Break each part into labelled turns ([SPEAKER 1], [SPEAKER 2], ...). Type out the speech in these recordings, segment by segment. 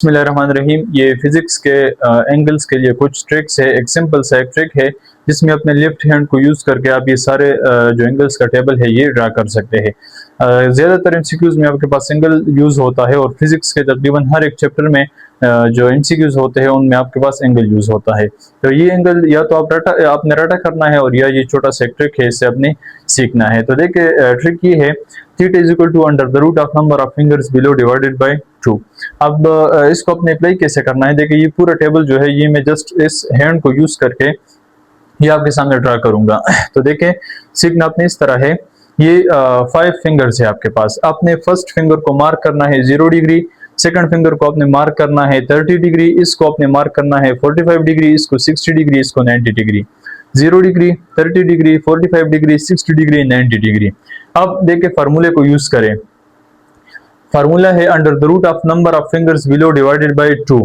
[SPEAKER 1] बिस्मिल्लाहिर्रहमानिर्रहीम। ये फिजिक्स के एंगल्स के लिए कुछ ट्रिक्स है। एक सिंपल सा एक ट्रिक है जिसमें अपने लेफ्ट हैंड को यूज़ करके आप ये सारे जो एंगल्स का टेबल है ये ड्रा कर सकते हैं। ज़्यादातर एमसीक्यूज़ में आपके पास सिंगल यूज़ होता है और फिजिक्स के तकरीबन हर एक चैप्टर में जो एमसीक्यूज़ होते हैं उनमें आपके पास एंगल यूज़ होता है। तो ये एंगल या तो आपने रटा करना है और या ये छोटा सा एक ट्रिक है, इससे आपने सीखना है। तो देखिए ट्रिक ये है, theta is equal to under the root of number of fingers below divided by 2। अब इसको अपने अप्लाई कैसे करना है, देखिए ये पूरा टेबल जो है ये मैं जस्ट इस हैंड को यूज करके ये आपके सामने ड्रा करूंगा। तो देखें सीखना अपने इस तरह है, ये 5 फिंगर्स है आपके पास। आपने फर्स्ट फिंगर को मार्क करना है 0 डिग्री, सेकंड फिंगर को आपने मार्क करना है 30 डिग्री, इसको आपने मार्क करना है 45 डिग्री, इसको 60 डिग्री, इसको 90 degree. 0 degree, 30 degree, 45 degree, 60 degree, 90 degree. अब देखिए फार्मूले को यूज करें। फार्मूला है under the root of number of fingers below divided by 2।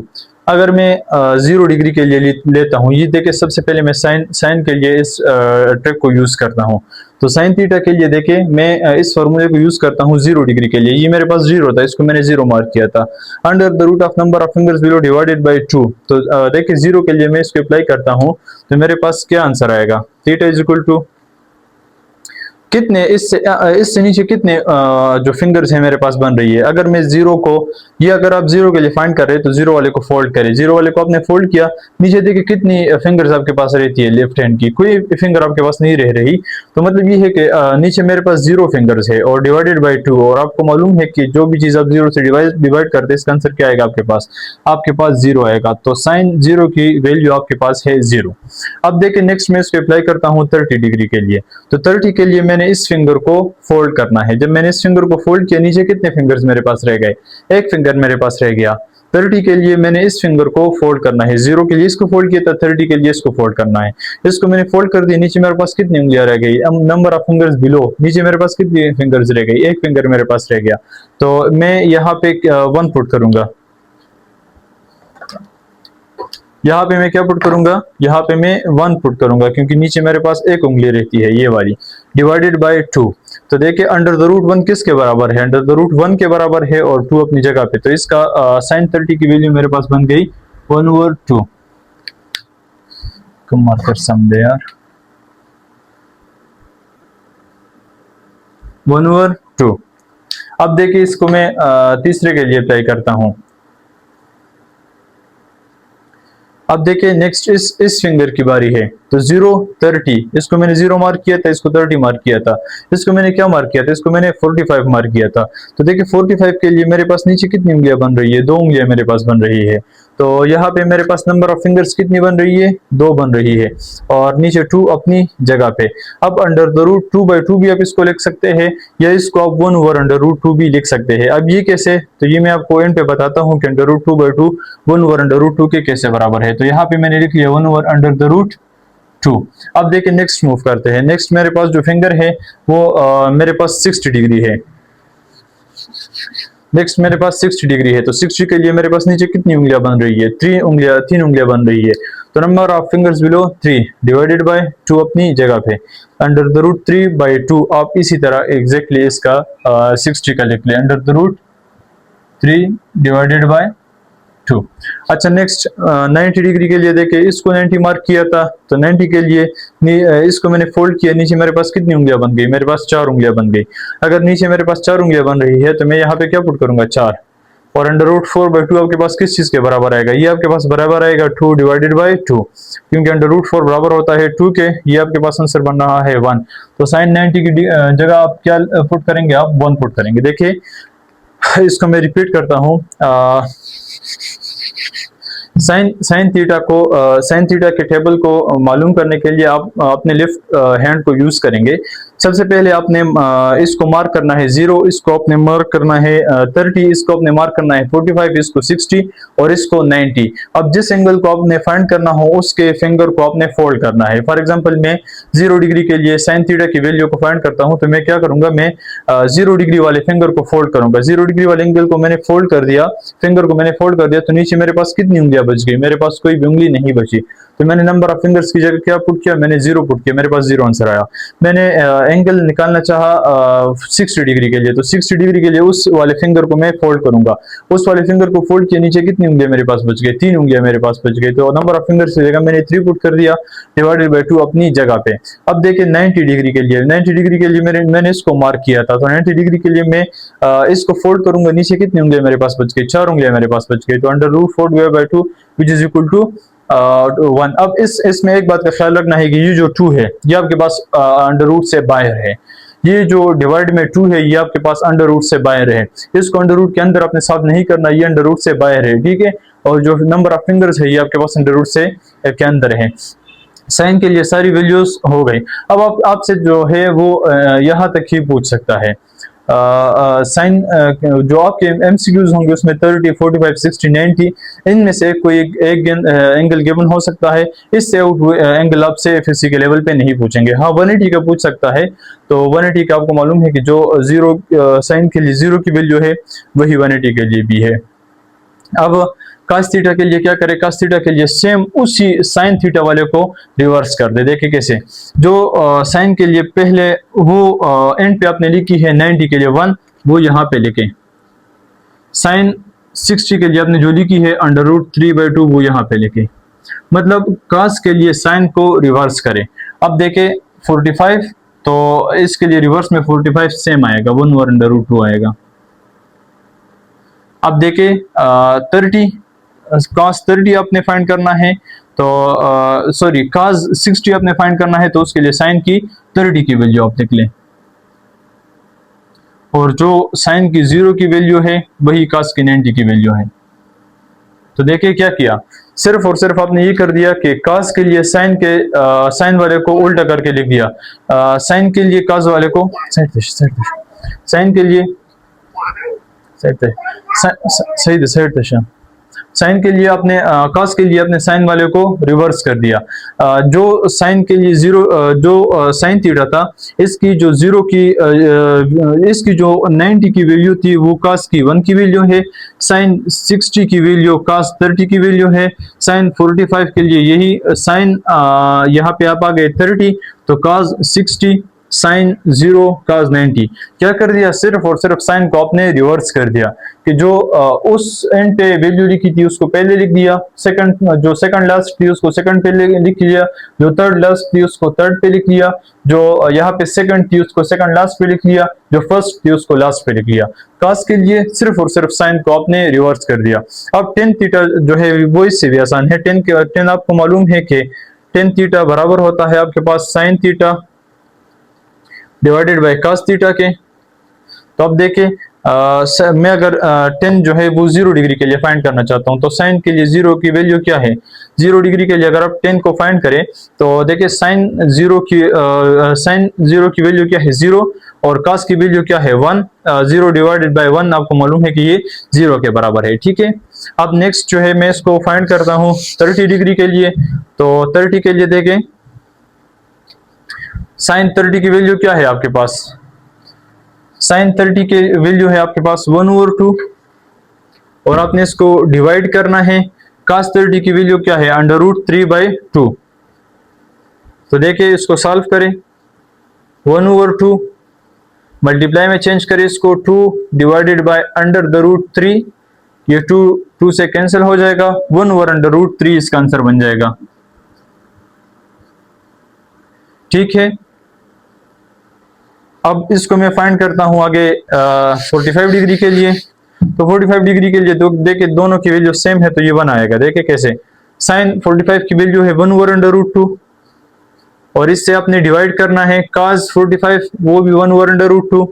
[SPEAKER 1] अगर मैं 0 डिग्री के लिए लेता हूँ, ये देखिए सबसे पहले मैं साइन के लिए इस ट्रिक को यूज करता हूँ। तो साइन थीटा के लिए देखिए मैं इस फार्मूले को यूज करता हूँ 0 डिग्री के लिए। ये मेरे पास 0 था, इसको मैंने 0 मार्क किया था। Under the root of number of fingers below divided by 2। तो देखिए 0 के लिए मैं इसको अप्लाई करता हूँ तो मेरे पास क्या आंसर आएगा, थीटा इज इक्वल टू कितने, इससे नीचे कितने जो फिंगर्स है मेरे पास बन रही है। अगर मैं 0 को, ये अगर आप 0 के लिए फाइंड कर रहे हैं तो 0 वाले को फोल्ड करें। 0 वाले को आपने फोल्ड किया, नीचे देखिए कितनी फिंगर्स आपके पास रहती है लेफ्ट हैंड की, कोई फिंगर आपके पास नहीं रह रही। तो मतलब ये है कि नीचे मेरे पास 0 फिंगर्स है और डिवाइडेड बाई 2। और आपको मालूम है कि जो भी चीज आप 0 से डिवाइड करते हैं इसका आंसर क्या आएगा, आपके पास 0 आएगा। तो साइन 0 की वैल्यू आपके पास है 0। अब देखिए नेक्स्ट मैं इसको अप्लाई करता हूँ 30 डिग्री के लिए। तो 30 के लिए मैंने इस फिंगर को फोल्ड करना है। जब मैंने इस फिंगर को फोल्ड किया, नीचे कितने फिंगर्स मेरे पास रह गए, एक फिंगर मेरे पास रह गया। 30 के लिए मैंने इस फिंगर को फोल्ड करना है। 0 के लिए इसको फोल्ड किया था, 30 के लिए इसको फोल्ड करना है। इसको मैंने फोल्ड कर दिया, नीचे मेरे पास कितनी उंगलियां रह गई, नंबर ऑफ फिंगर्स बिलो, नीचे मेरे पास कितनी फिंगर्स रह गई, एक फिंगर मेरे पास रह गया। तो मैं यहाँ पे 1 पुट करूंगा। यहाँ पे मैं क्या पुट करूंगा, यहाँ पे मैं 1 पुट करूंगा क्योंकि नीचे मेरे पास एक उंगली रहती है ये वाली, डिवाइडेड बाय 2। तो देखिए अंडर द रूट 1 किसके बराबर है, अंडर द रूट 1 के बराबर है और 2 अपनी जगह पे। तो इसका साइन 30 की वैल्यू मेरे पास बन गई 1/2। कम मार्कर समझे यार, 1/2। अब देखिए इसको मैं तीसरे के लिए अप्लाई करता हूं। अब देखिए नेक्स्ट इस फिंगर की बारी है। तो 0 30, इसको मैंने 0 मार्क किया था, इसको 30 मार्क किया था। इसको मैंने क्या मार्क किया था, इसको मैंने 45 मार्क किया था। तो देखिए 45 के लिए मेरे पास नीचे कितनी उंगलियां बन रही है, 2 उंगलियां मेरे पास बन रही है। तो यहाँ पे मेरे पास नंबर ऑफ फिंगर्स कितनी बन रही है, 2 बन रही है और नीचे 2 अपनी जगह पे। अब अंडर द रूट 2/2 भी आप इसको लिख सकते हैं या इसको आप 1/√2 भी लिख सकते हैं। अब ये कैसे, तो ये मैं आपको एंड पे बताता हूँ कि अंडर रूट 2/2 1/√2 के कैसे बराबर है। तो यहाँ पे मैंने लिख लिया 1/√2। अब देखिए नेक्स्ट मूव करते हैं। नेक्स्ट मेरे पास जो फिंगर है वो मेरे पास 60 डिग्री है। नेक्स्ट मेरे पास 60 डिग्री है। तो 60 के लिए मेरे पास नीचे कितनी उंगलियां बन रही है, 3 उंगलियां बन रही है। तो number of fingers below 3 divided by 2 अपनी जगह पे। अंडर द रूट 3/2 आप इसी तरह एग्जैक्टली इसका 60 का लिख ले, under the root 3 divided by 2। अच्छा नेक्स्ट 90 डिग्री के लिए देखिए, इसको 90 मार्क किया था तो 90 के लिए इसको मैंने फोल्ड किया, नीचे मेरे पास कितनी उंगलियां बन गई, मेरे पास 4 उंगलियां बन गई। अगर नीचे मेरे पास 4 उंगलियां बन रही है तो मैं यहाँ पे क्या पुट करूंगा, 4। और अंडर रूट 4/2 आपके पास किस चीज के बराबर आएगा, ये आपके पास बराबर आएगा 2 डिवाइडेड बाई 2, क्योंकि अंडर रूट 4 बराबर होता है 2 के। ये आपके पास आंसर बन रहा है 1। तो साइन 90 की जगह आप क्या पुट करेंगे, आप 1 पुट करेंगे। देखिए इसको मैं रिपीट करता हूँ। साइन थीटा के टेबल को मालूम करने के लिए आप अपने लेफ्ट हैंड को यूज करेंगे। सबसे पहले आपने इसको मार्क करना है 0, इसको आपने मार्क करना है 30, इसको आपने मार्क करना है 45, इसको 60 और इसको 90। अब जिस एंगल को आपने फाइंड करना हो उसके फिंगर को आपने फोल्ड करना है। फॉर एग्जांपल मैं 0 डिग्री के लिए साइन थीटा की वैल्यू को फाइंड करता हूं तो मैं क्या करूंगा, मैं 0 डिग्री वाले फिंगर को फोल्ड करूंगा। 0 डिग्री वाले एंगल को मैंने फोल्ड कर दिया, फिंगर को मैंने फोल्ड कर दिया, तो नीचे मेरे पास कितनी उंगलियां बच गई, मेरे पास कोई भी उंगली नहीं बची। तो मैंने नंबर ऑफ फिंगर्स की जगह क्या पुट किया, मैंने 0 पुट किया, मेरे पास 0 आंसर आया। मैंने एंगल निकालना चाहा 60 डिग्री के लिए, तो 60 डिग्री के लिए उस वाले फिंगर को मैं फोल्ड करूंगा। उस वाले फिंगर को फोल्ड किए नीचे कितनी उंगलियां मेरे पास बच गई, 3 उंगलियां मेरे पास बच गई। तो नंबर ऑफ फिंगर्स की जगह मैंने 3 पुट कर दिया, डिवाइडेड बाई 2 अपनी जगह पे। अब देखिए 90 डिग्री के लिए, 90 डिग्री के लिए मैंने इसको मार्क किया था, तो 90 डिग्री के लिए मैं इसको फोल्ड करूंगा, नीचे कितनी उंगलियां मेरे पास बच गई, 4 उंगलियां मेरे पास बच गई। तो under root 4 divided by 2 which is equal to 1। अब इसमें एक बात का ख्याल रखना है कि ये जो 2 है ये आपके पास अंडर रूट से बाहर है, ये जो डिवाइड में 2 है ये आपके पास अंडर रूट से बाहर है, इसको अंडर रूट के अंदर अपने साथ नहीं करना, ये अंडर रूट से बाहर है, ठीक है। और जो नंबर ऑफ फिंगर्स है ये आपके पास अंडर रूट से के अंदर है। साइन के लिए सारी वैल्यूज हो गई। अब आपसे जो है वो यहाँ तक ही पूछ सकता है। साइन जो आपके एमसीक्यूज होंगे उसमें 30, 45, 60, 90 इनमें से कोई एक एंगल गिवन हो सकता है। इससे आउट एंगल आपसे एफएससी के लेवल पे नहीं पूछेंगे। हाँ 180 का पूछ सकता है, तो 180 का आपको मालूम है कि जो जीरो साइन के लिए 0 की वैल्यू है वही 180 के लिए भी है। अब cos थीटा के लिए क्या करें, cos थीटा के लिए सेम उसी sin थीटा वाले को रिवर्स कर दे। देखिए कैसे, जो sin के लिए पहले वो एंड पे आपने लिखी है 90 के लिए 1, वो यहाँ पे लिखे। sin 60 के लिए आपने जो लिखी है अंडर रूट 3/2 वो यहाँ पे लिखे। मतलब cos के लिए sin को रिवर्स करें। अब देखें 45, तो इसके लिए रिवर्स में 45 सेम आएगा, 1/√2 आएगा। अब देखें 30, cos 30 आपने फाइंड करना है, तो सॉरी cos 60 आपने फाइंड करना है, तो उसके लिए sin की 30 की वैल्यू आप देख लें, और जो sin की 0 की वैल्यू है वही cos की 90 की वैल्यू है। तो देखिए क्या किया, सिर्फ और सिर्फ आपने ये कर दिया कि cos के लिए sin वाले को उल्टा करके लिख दिया, sin के लिए cos वाले को sin के लिए साइन के लिए आपने cos के लिए अपने साइन वाले को रिवर्स कर दिया। जो साइन के लिए 0 जो साइन थीटा था इसकी जो 0 की इसकी जो 90 की वैल्यू थी वो cos की 1 की वैल्यू है, साइन 60 की वैल्यू cos 30 की वैल्यू है, साइन 45 के लिए यही साइन यहाँ पे आप आ गए 30, तो cos 60 साइन 0 cos 90। क्या कर दिया, सिर्फ और सिर्फ साइन को आपने रिवर्स कर दिया कि जो उस एंड पे वैल्यू लिखी थी उसको पहले लिख दिया, जो सेकंड लास्ट थी उसको सेकंड पे लिख लिया, जो थर्ड लास्ट थी उसको थर्ड पे लिख लिया, जो यहाँ पे सेकंड थी उसको सेकंड लास्ट पे लिख लिया, जो फर्स्ट थी उसको लास्ट पे लिख लिया। cos के लिए सिर्फ और सिर्फ साइन को आपने रिवर्स कर दिया। अब tan थीटा जो है वो इससे भी आसान है। tan आपको मालूम है कि tan थीटा बराबर होता है आपके पास sine theta divided by cos theta के। तो अब देखिए मैं अगर tan जो है वो 0 डिग्री के लिए फाइंड करना चाहता हूं, तो साइन के लिए 0 की वैल्यू क्या है, 0 डिग्री के लिए अगर आप tan को फाइंड करें तो देखिए साइन 0 की वैल्यू क्या है 0, और cos की वैल्यू क्या है 1। 0 डिवाइडेड बाय 1 आपको मालूम है कि ये 0 के बराबर है, ठीक है। अब नेक्स्ट जो है मैं इसको फाइंड करता हूं 30 डिग्री के लिए। तो 30 के लिए देखें साइन 30 की वैल्यू क्या है आपके पास, साइन 30 की वैल्यू है आपके पास 1/2, और आपने इसको डिवाइड करना है। cos 30 की वैल्यू क्या है √3/2। तो देखिए इसको सॉल्व करें, 1/2 मल्टीप्लाई में चेंज करें इसको 2 डिवाइडेड बाय √3, ये 2 से कैंसिल हो जाएगा, 1/√3 इसका आंसर बन जाएगा, ठीक है। अब इसको मैं फाइंड करता हूं आगे 45 डिग्री के लिए। तो 45 डिग्री के लिए देखिए दोनों की वैल्यू सेम है, तो ये 1 आएगा। देखिए कैसे, साइन 45 की वैल्यू है 1/√2, और इससे आपने डिवाइड करना है cos 45 वो भी 1/√2।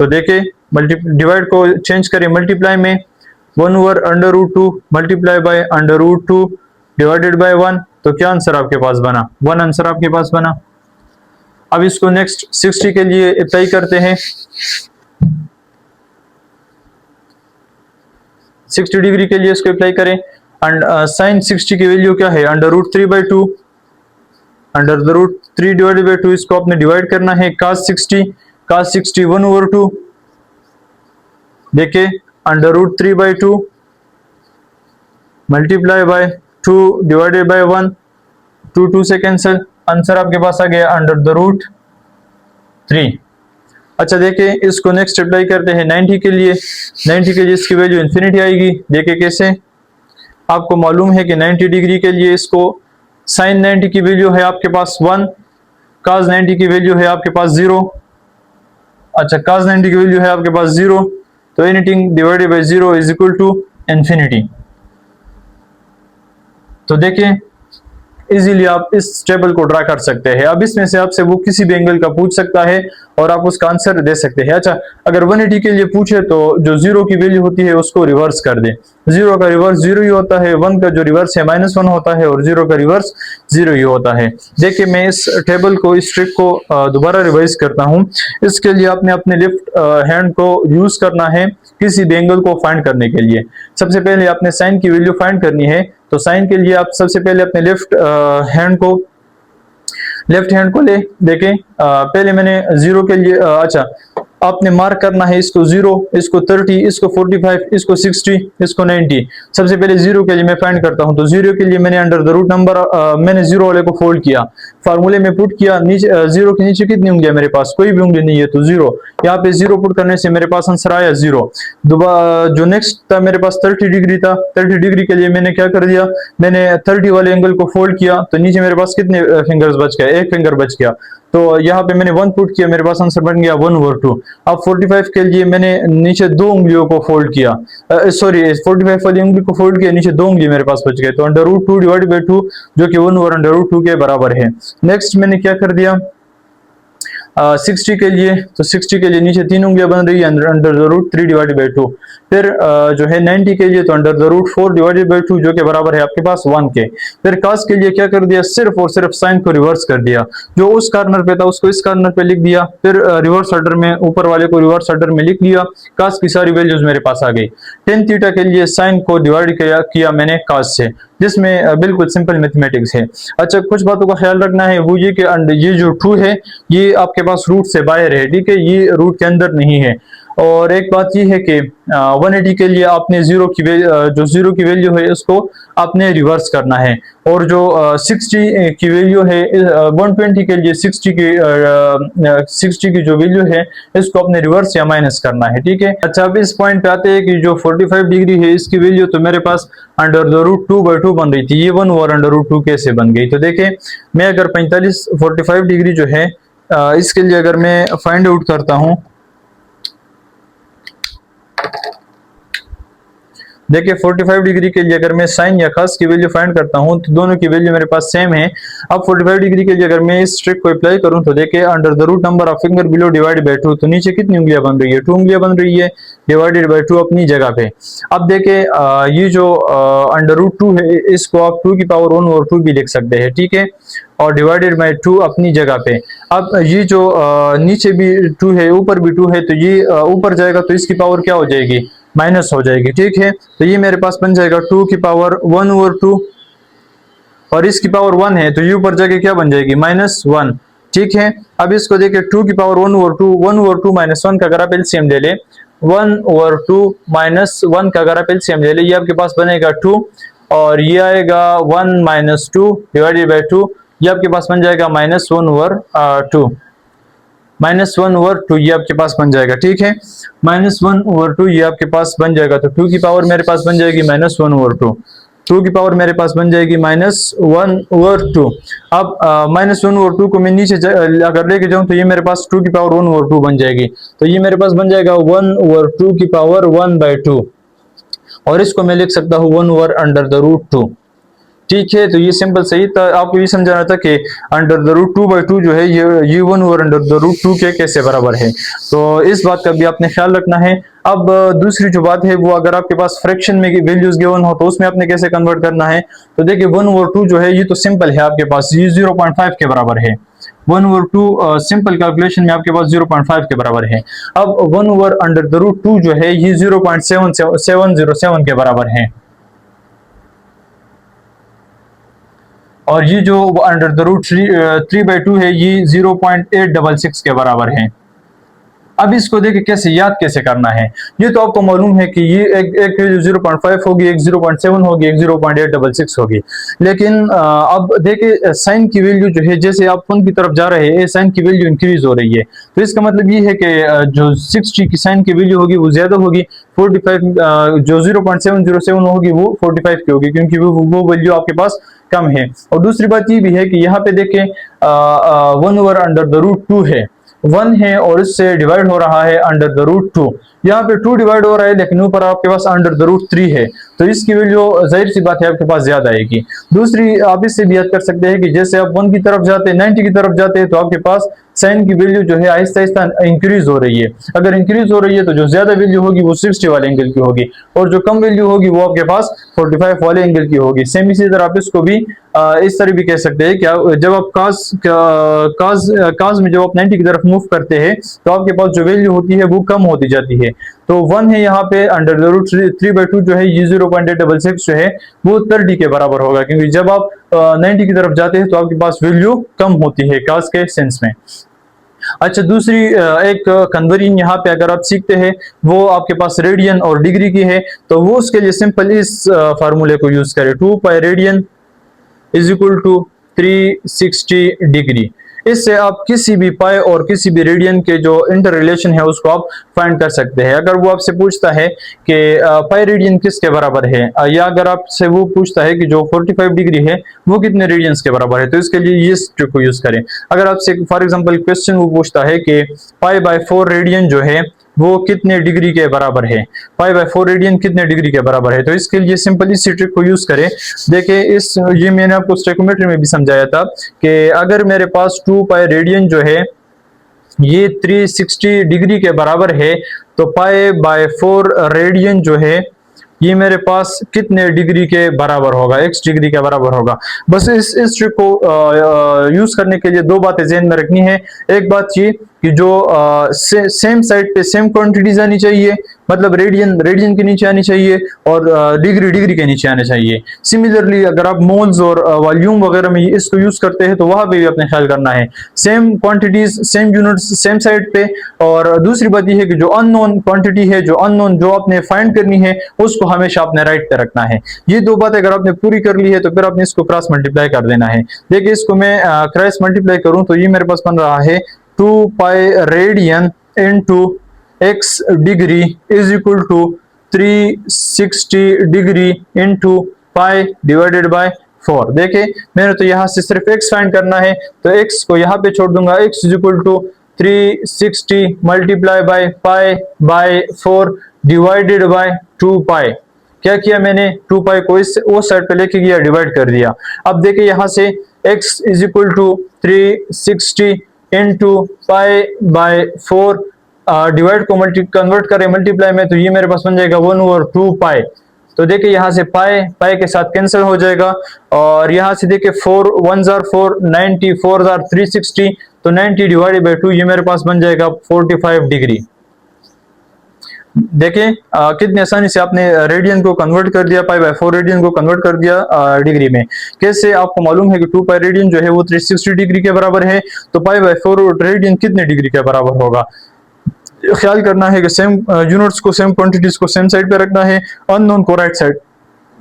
[SPEAKER 1] तो देखिए डिवाइड को चेंज करें मल्टीप्लाई में, 1/√2 मल्टीप्लाई बाय √2 डिवाइडेड बाय 1, तो क्या आंसर आपके पास बना, 1 आंसर आपके पास बना। अब इसको नेक्स्ट 60 के लिए अप्लाई करते हैं। 60 डिग्री के लिए इसको अप्लाई करें, एंड साइन 60 की वैल्यू क्या है √3/2, √3 डिवाइडेड बाय 2 इसको आपने डिवाइड करना है, cos 60 1/2, देखिए √3/2 मल्टीप्लाई बाय 2 डिवाइडेड बाय 1, 2 से कैंसिल, आंसर आपके पास आ गया √3 3। अच्छा देखिए, इसको नेक्स्ट अप्लाई करते हैं 90 के लिए। 90 के लिए इसकी वैल्यू इन्फिनिटी आएगी। देखिए कैसे, आपको मालूम है कि 90 डिग्री के लिए इसको साइन 90 की वैल्यू है आपके पास 1, cos 90 की वैल्यू है आपके पास 0। अच्छा, cos 90 की वैल्यू है आपके पास 0, तो anything divided by 0 is equal to infinity. तो देखिए इजीली आप इस टेबल को ड्रा कर सकते हैं। अब इसमें से आपसे वो किसी भी एंगल का पूछ सकता है और आप उसका आंसर दे सकते हैं। अच्छा, अगर 180 के लिए पूछे तो जो 0 की वैल्यू होती है उसको रिवर्स कर दे। 0 का रिवर्स 0 ही होता है, 1 का जो रिवर्स है -1 होता है और 0 का रिवर्स 0 ही होता है। देखिए मैं इस टेबल को, इस ट्रिक को दोबारा रिवाइज करता हूँ। इसके लिए आपने अपने लेफ्ट हैंड को यूज करना है किसी भी एंगल को फाइंड करने के लिए। सबसे पहले आपने साइन की वैल्यू फाइंड करनी है, तो साइन के लिए आप सबसे पहले अपने लेफ्ट हैंड को ले। देखें पहले मैंने 0 के लिए अच्छा आपने मार्क करना है इसको 0, इसको 30, इसको 45, इसको 60, इसको 90। सबसे पहले 0 के लिए मैं फाइंड करता हूं, तो 0 के लिए मैंने अंडर द रूट नंबर मैंने 0 वाले को फोल्ड किया, फार्मूले में पुट किया। नीचे 0 के नीचे कितनी उंगलियां मेरे पास, कोई भी उंगली नहीं है, तो 0। यहाँ पे 0 पुट करने से मेरे पास आंसर आया 0। जो नेक्स्ट था मेरे पास 30 डिग्री था। 30 डिग्री के लिए मैंने क्या कर दिया, मैंने 30 वाले एंगल को फोल्ड किया, तो नीचे मेरे पास कितने फिंगर्स बच गए, एक फिंगर बच गया। तो यहाँ पे मैंने 1 पुट किया, मेरे पास आंसर बन गया 1/2। अब 45 के लिए मैंने नीचे 2 उंगलियों को फोल्ड किया, सॉरी 45 वाली उंगली को फोल्ड किया, नीचे 2 उंगली मेरे पास बच गए, तो √2 डिवाइड बाई 2 जो कि 1/√2 के बराबर है। नेक्स्ट मैंने क्या कर दिया 60 के लिए, तो 60 के लिए नीचे 3 उंगलियां बन रही है, under the root 3 divided by 2। फिर जो है 90 के लिए, तो under the root 4 divided by 2 जो कि बराबर है आपके पास 1 के। फिर cos के लिए क्या कर दिया, सिर्फ और सिर्फ साइन को रिवर्स कर दिया, जो उस कॉर्नर पे था उसको इस कॉर्नर पे लिख दिया। फिर रिवर्स ऑर्डर में ऊपर वाले को रिवर्स ऑर्डर में लिख लिया। cos की सारी वैल्यूज मेरे पास आ गई। tan थीटा के लिए साइन को डिवाइड किया मैंने cos से, जिसमें बिल्कुल सिंपल मैथमेटिक्स है। अच्छा, कुछ बातों का ख्याल रखना है, वो ये कि ये जो 2 है ये आपके पास रूट से बाहर है, ठीक है, ये रूट के अंदर नहीं है। और एक बात ये है कि 180 के लिए आपने जो 0 की वैल्यू है इसको आपने रिवर्स करना है, और जो 60 की वैल्यू है 120 के लिए 60 की जो वैल्यू है इसको आपने रिवर्स या माइनस करना है, ठीक है। अच्छा, अब इस पॉइंट पे आते हैं कि जो 45 डिग्री है इसकी वैल्यू तो मेरे पास अंडर द रूट 2/2 बन रही थी, ये 1/√2 कैसे बन गई। तो देखें, मैं अगर 45 डिग्री जो है इसके लिए अगर मैं फाइंड आउट करता हूं, देखिए 45 डिग्री के लिए अगर मैं साइन या cos की वैल्यू फाइंड करता हूं तो दोनों की वैल्यू मेरे पास सेम है। अब 45 डिग्री के लिए अगर मैं इस ट्रिक को अप्लाई करूं तो देखिए under the root number of finger below divide by 2, तो नीचे कितनी उंगलियां बन रही है, 2 उंगलियां बन रही है, डिवाइडेड बाय 2 अपनी जगह पे। अब देखिए ये जो अंडर रूट 2 है इसको आप 2 की पावर 1/2 भी लिख सकते हैं, ठीक है, और डिवाइडेड बाय 2 अपनी जगह पे। अब ये जो नीचे भी 2 है ऊपर भी 2 है, तो ये ऊपर जाएगा तो इसकी पावर क्या हो जाएगी, माइनस हो जाएगी, ठीक है। तो ये मेरे पास बन जाएगा 2 की पावर 1/2, और इसकी पावर 1 है तो ये ऊपर जाके क्या बन जाएगी, -1, ठीक है। अब इसको देखिए 2 की पावर 1/2 माइनस 1 का अगर आप एलसीएम ले ले, 1/2 माइनस 1 का अगर आप एलसीएम ले ले, ये आपके पास बनेगा 2, और ये आएगा 1 - 2 डिवाइडेड बाय 2, ये आपके पास बन जाएगा -1/2, -1/2 ये आपके पास बन जाएगा, ठीक है, -1/2 ये आपके पास बन जाएगा। तो 2 की पावर मेरे पास बन जाएगी -1/2, 2 की पावर मेरे पास बन जाएगी -1/2। अब -1/2 को मैं नीचे अगर लेके जाऊं तो ये मेरे पास 2 की पावर 1/2 बन जाएगी, तो ये मेरे पास बन जाएगा 1/2 की पावर 1/2, और इसको मैं लिख सकता हूँ 1/√2, ठीक है। तो ये सिंपल सही था, आपको ये समझाना था कि अंडर द रूट 2/2 जो है ये 1/√2 के कैसे बराबर है, तो इस बात का भी आपने ख्याल रखना है। अब दूसरी जो बात है वो अगर आपके पास फ्रैक्शन में वैल्यूज गिवन हो तो उसमें आपने कैसे कन्वर्ट करना है। तो देखिए 1/2 जो है ये तो सिंपल है, आपके पास ये 0.5 के बराबर है, 1/2 सिंपल कैलकुलेशन में आपके पास 0.5 के बराबर है। अब 1/√2 जो है ये 0.707 के बराबर है, और ये जो अंडर द रूट 3/2 है ये 0.866 के बराबर है। अब इसको देखिए कैसे याद कैसे करना है। ये तो आपको मालूम है कि ये एक 0.5 होगी, एक 0.7 होगी, एक 0.866 होगी। लेकिन अब देखिए साइन की वैल्यू जो है, जैसे आप 1 की तरफ जा रहे हैं साइन की वैल्यू इंक्रीज हो रही है, तो इसका मतलब ये है कि जो 60 की साइन की वैल्यू होगी वो ज्यादा होगी, 45 जो 0.707 होगी वो 45 की होगी, क्योंकि वो वैल्यू आपके पास कम है। और दूसरी बात ये भी है कि यहाँ पे देखें 1/√2 है, 1 है और इससे डिवाइड हो रहा है √2। यहाँ पे 2 डिवाइड हो रहा है लेकिन ऊपर आपके पास √3 है, तो इसकी वैल्यू जाहिर सी बात है आपके पास ज्यादा आएगी। दूसरी आप इससे भी याद कर सकते हैं कि जैसे आप 1 की तरफ जाते हैं, 90 की तरफ जाते हैं, तो आपके पास साइन की वैल्यू जो है आहिस्ता आहिस्ता इंक्रीज हो रही है। अगर इंक्रीज हो रही है तो जो ज्यादा वैल्यू होगी वो 60 वाले एंगल की होगी, और जो कम वैल्यू होगी वो आपके पास 45 वाले एंगल की होगी। सेम इसी तरह आप इसको भी इस तरह भी कह सकते हैं कि जब आप काज में जब आप 90 की तरफ मूव करते हैं तो आपके पास जो वैल्यू होती है वो कम होती जाती है। तो 1 है यहाँ पे √3/2 जो है, ये 0.866 जो है वो 30 के बराबर होगा, क्योंकि जब आप 90 की तरफ जाते हैं तो आपके पास वैल्यू कम होती है काज के सेंस में। अच्छा, दूसरी एक कन्वर्जन यहाँ पे अगर आप सीखते हैं वो आपके पास रेडियन और डिग्री की है, तो वो उसके लिए सिंपल इस फार्मूले को यूज करें, 2 pi radian is equal to 360 degree. इससे आप किसी भी पाई और किसी भी रेडियन के जो इंटर रिलेशन है उसको आप फाइंड कर सकते हैं। अगर वो आपसे पूछता है कि पाई रेडियन किसके बराबर है, या अगर आपसे वो पूछता है कि जो 45 डिग्री है वो कितने रेडियंस के बराबर है, तो इसके लिए ये ट्रिक को यूज करें। अगर आपसे फॉर एग्जांपल क्वेश्चन वो पूछता है कि पाई/4 रेडियन जो है वो कितने डिग्री के बराबर है, पाई/4 रेडियन कितने डिग्री के बराबर है, तो इसके लिए सिंपल इस ट्रिक को यूज करें। देखिए ये मैंने आपको स्टेकोमेट्री में भी समझाया था कि अगर मेरे पास 2 पाई रेडियन जो है ये 360 डिग्री के बराबर है, तो पाई/4 रेडियन जो है ये मेरे पास कितने डिग्री के बराबर होगा, x डिग्री के बराबर होगा। बस इस ट्रिक को यूज करने के लिए दो बातें ध्यान में रखनी है। एक बात ये कि जो सेम साइड पे सेम क्वांटिटीज आनी चाहिए, मतलब रेडियन के नीचे आनी चाहिए और डिग्री के नीचे आने चाहिए। सिमिलरली अगर आप मोल्स और वॉल्यूम वगैरह में इसको यूज करते हैं तो वहां पे भी अपने ख्याल करना है, same quantities same units same side पे। और दूसरी बात यह है कि जो अननोन क्वांटिटी है, जो अननोन जो आपने फाइंड करनी है उसको हमेशा अपने राइट पे रखना है। ये दो बातें अगर आपने पूरी कर ली है तो फिर आपने इसको क्रॉस मल्टीप्लाई कर देना है। देखिए इसको मैं क्रॉस मल्टीप्लाई करूं तो ये मेरे पास बन रहा है 2 pi radian into x degree is equal to 360 degree into pi divided by 4। देखिए मैंने तो यहां से सिर्फ x फाइंड करना है, तो x को यहां पे छोड़ दूंगा, x is equal to 360 multiply by pi by 4 divided by 2 pi. क्या किया मैंने, 2 पाई को इस उस साइड पे लेके गया, डिवाइड कर दिया। अब देखिए यहां से x is equal to 360 into pi by 4, divide को कन्वर्ट करें मल्टीप्लाई में, तो ये मेरे पास बन जाएगा 1/2 पाई। तो देखिए यहाँ से पाई के साथ कैंसिल हो जाएगा, और यहाँ से देखिए 4 1 जार 4 90 4 जार 360, तो 90 डिवाइडेड बाय 2 ये मेरे पास बन जाएगा 45 डिग्री। देखिए कितनी आसानी से आपने रेडियन को कन्वर्ट कर दिया, पाई/4 रेडियन को कन्वर्ट कर दिया डिग्री में। कैसे, आपको मालूम है कि 2 पाई रेडियन जो है वो 360 डिग्री के बराबर है, तो पाई/4 रेडियन कितने डिग्री के बराबर होगा। ख्याल करना है कि सेम यूनिट्स को सेम क्वांटिटीज को सेम साइड पे रखना है, अननोन को राइट साइड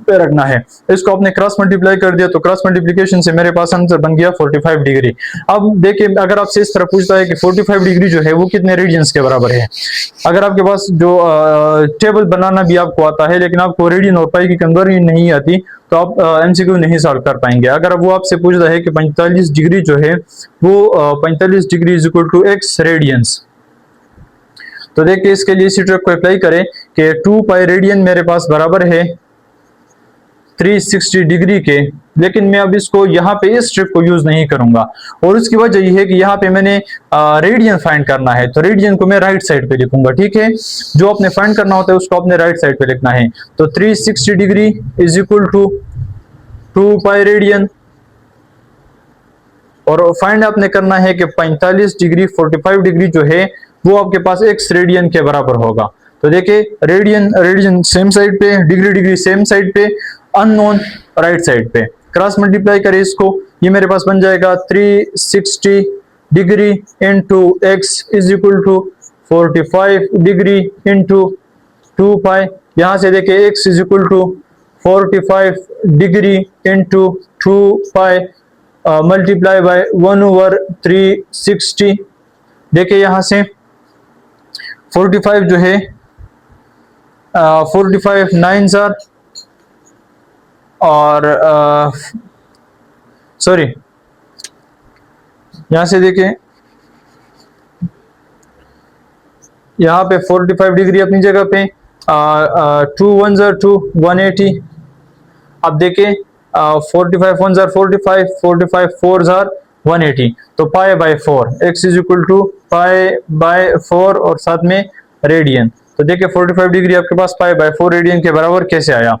[SPEAKER 1] पे रखना है। इसको आपने क्रॉस मल्टीप्लाई कर दिया तो क्रॉस मल्टीप्लिकेशन से मेरे पास आंसर बन गया 45 डिग्री। अब देखिए अगर आपसे इस तरह पूछता है कि 45 डिग्री जो है वो कितने रेडियंस के बराबर है, अगर आपके पास जो टेबल बनाना भी आपको आता है लेकिन आपको रेडियन और पाई की कन्वर्जन नहीं आती तो आप एमसीक्यू नहीं सॉल्व कर पाएंगे। अगर वो आपसे पूछता है कि 45 डिग्री जो है वो 45 degree is equal to x radians, तो देखिए इसके लिए इसी ट्रिक को अप्लाई करें कि 2 पाई रेडियन मेरे पास बराबर है 360 डिग्री के, लेकिन मैं अब इसको यहाँ पे इस ट्रिक को यूज नहीं करूंगा, और उसकी वजह यह है कि यहाँ पे मैंने रेडियन फाइंड करना है, तो रेडियन को मैं राइट साइड पे लिखूंगा। ठीक है, जो आपने फाइंड करना होता है उसको अपने राइट साइड पे लिखना है। तो 360 degree is equal to 2 pi radian, और फाइंड आपने करना है कि 45 डिग्री 45 डिग्री जो है वो आपके पास x रेडियन के बराबर होगा। तो देखिए रेडियन सेम साइड पे, डिग्री सेम साइड पे, अननोन राइट साइड पे, क्रॉस मल्टीप्लाई करें इसको, ये मेरे पास बन जाएगा 360 degree into x is equal to 45 degree into 2 pi. यहाँ से देखिए x is equal to 45 degree into 2 pi multiply by 1/360। देखिए यहाँ से 45 जो है 45 9 जार और सॉरी यहाँ से देखिए यहाँ पे 45 डिग्री अपनी जगह पे 2 1 जार 2 180। अब देखिए 45 1 जार 45 45 4 जार 180, तो pi by 4 x is equal to pi by 4 और साथ में रेडियन। तो देखिए 45 डिग्री आपके पास पाई बाय 4 रेडियन के बराबर कैसे आया।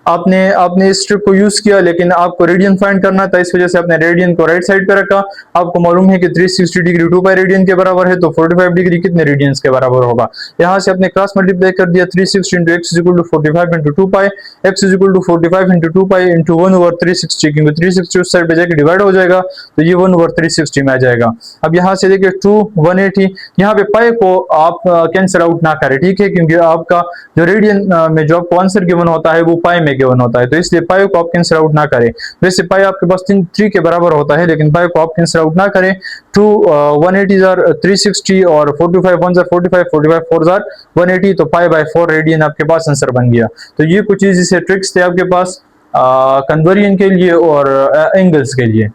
[SPEAKER 1] आपने इस ट्रिक को यूज किया, लेकिन आपको रेडियन फाइंड करना था, इस वजह से आपने रेडियन को राइट साइड पे रखा। आपको मालूम है कि 360 डिग्री 2 पाई रेडियन के बराबर है, तो 45 डिग्री कितने रेडियंस के बराबर होगा। यहाँ से आपने क्रॉस मल्टीप्लाई कर दिया 360 into x is equal to 45 into 2 pi, x is equal to 45 into 2 pi into 1/360, क्योंकि 360 उस साइड पे जाके डिवाइड हो जाएगा, तो ये 1/360 में आ जाएगा। अब यहाँ से देखिए 2 180, यहाँ पे पाई को आप कैंसिल आउट ना करें, ठीक है, क्योंकि आपका जो रेडियन में जो आपको आंसर गिवन होता है वो पाई में गिवन होता है, तो इसलिए पाई को आप कैंसिल आउट ना करें। वैसे पाई आपके पास 3 के बराबर होता है, लेकिन पाई को आप कैंसिल आउट ना करें। 2 180 जार 360 और 45 1 जार 45 45 4 जार 180, तो पाई बाय 4 रेडियन आपके पास आंसर बन गया। तो ये कुछ इजी से ट्रिक्स थे आपके पास कन्वर्जन के लिए और एंगल्स के लिए।